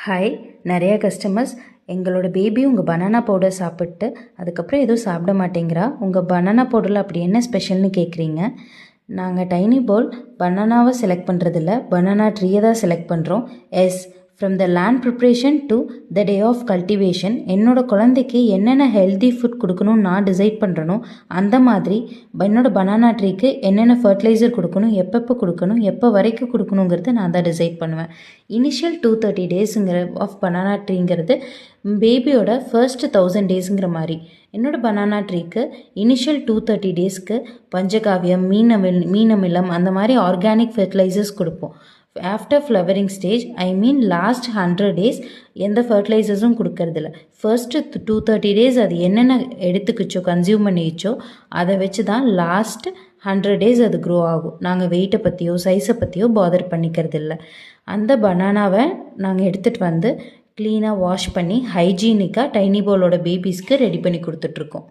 Hi, நிறைய customers எங்களோட baby உங்கள் பனானா பவுடர் சாப்பிட்டு அதுக்கப்புறம் எதுவும் சாப்பிட மாட்டேங்கிறா, உங்கள் பனானா பவுடரில் அப்படி என்ன ஸ்பெஷல்னு கேட்குறீங்க. நாங்கள் டைனி பவுல் பனானாவை செலக்ட் பண்ணுறதில்ல, பனானா ட்ரீயை தான் செலக்ட் பண்ணுறோம். From the land preparation to the day of cultivation என்னோடய குழந்தைக்கு என்னென்ன ஹெல்தி ஃபுட் கொடுக்கணும்னு நான் டிசைட் பண்ணுறனோ அந்த மாதிரி என்னோடய பனானா ட்ரீக்கு என்னென்ன ஃபர்டிலைசர் கொடுக்கணும், எப்பப்போ கொடுக்கணும், எப்போ வரைக்கும் கொடுக்கணுங்கிறத நான் தான் டிசைட் பண்ணுவேன். இனிஷியல் 230 டேஸுங்கிற ஆஃப் பனானா ட்ரீங்கிறது பேபியோட ஃபர்ஸ்ட் 1000 டேஸுங்கிற மாதிரி. என்னோடய பனானா ட்ரீக்கு இனிஷியல் 230 டேஸ்க்கு பஞ்சகாவியம், மீனமிலம் அந்த மாதிரி ஆர்கானிக் ஃபர்டிலைசர்ஸ் கொடுப்போம். After flowering stage last 100 days எந்த ஃபர்டிலைசர்ஸும் கொடுக்கறதில்ல. ஃபர்ஸ்ட்டு 230 டேஸ் அது என்னென்ன எடுத்துக்கிச்சோ, கன்சியூம் பண்ணிச்சோ அதை வச்சு தான் லாஸ்ட் 100 டேஸ் அது க்ரோ ஆகும். நாங்கள் வெயிட்டை பற்றியோ சைஸை பற்றியோ பாதர் பண்ணிக்கிறதில்ல. அந்த பனானாவை நாங்கள் எடுத்துகிட்டு வந்து க்ளீனாக வாஷ் பண்ணி ஹைஜீனிக்காக டைனி பவுலோட பேபிஸ்க்கு ரெடி பண்ணி கொடுத்துட்ருக்கோம்.